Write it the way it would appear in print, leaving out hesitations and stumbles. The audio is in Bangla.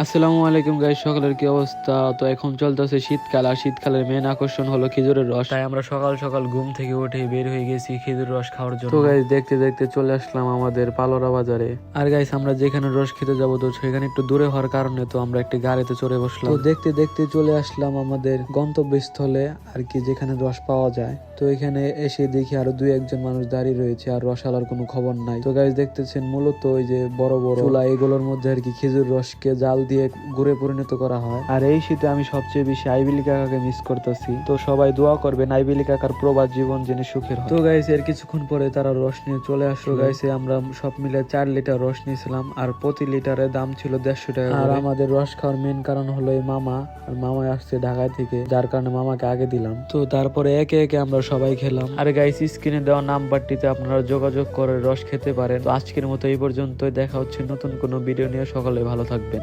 আসসালামু আলাইকুম গাইস, সকালের কি অবস্থা? তো এখন চলতেছে শীতকাল, আর শীতকালের মেন আকর্ষণ হলো খেজুরের রস। তাই আমরা সকাল সকাল ঘুম থেকে উঠে বের হয়ে গেছি খেজুর রস খাওয়ার জন্য। তো গাইস দেখতে দেখতে চলে আসলাম আমাদের পালোরা বাজারে। আর গাইস আমরা যেখানে রস খেতে যাবো, তো সেখানে একটু দূরে হওয়ার কারণে তো আমরা একটি গাড়িতে চড়ে বসলাম। তো দেখতে দেখতে চলে আসলাম আমাদের গন্তব্যস্থলে, আর কি যেখানে রস পাওয়া যায়। তো এখানে এসে দেখি আরো দুই একজন মানুষ দাঁড়িয়ে রয়েছে, আর রসালার কোনো খবর নাই। তো গাইস দেখতেছেন মূলত ওই যে বড় বড় চুলা, এগুলোর মধ্যে আর কি খেজুর রসকে জাল দিয়ে গুড়ে পরিণত করা হয়। আর এই শীতে আমি সবচেয়ে বেশি আইবিলি কাকাকে মিস করতেছি। তো সবাই দোয়া করবেন আইবিলি কাকার প্রবাস জীবন যেন সুখের হয়। তো গাইস এর কিছুক্ষণ পরে তারা রস নিয়ে চলে আসলো। গাইস আমরা সব মিলে 4 লিটার রস নিয়েছিলাম, আর প্রতি লিটারের দাম ছিল 150 টাকা। আর আমাদের রস খাওয়ার মেন কারণ হলো এই মামা, আর মামা আসছে ঢাকা থেকে, যার কারণে মামাকে আগে দিলাম। তো তারপরে একে একে আমরা সবাই খেলাম। আর গাইস স্ক্রিনে দেওয়া নাম্বারটিতে আপনারা যোগাযোগ করে রস খেতে পারেন। তো আজকের মতো এই পর্যন্তই, দেখা হচ্ছে নতুন কোনো ভিডিও নিয়ে। সকলে ভালো থাকবেন।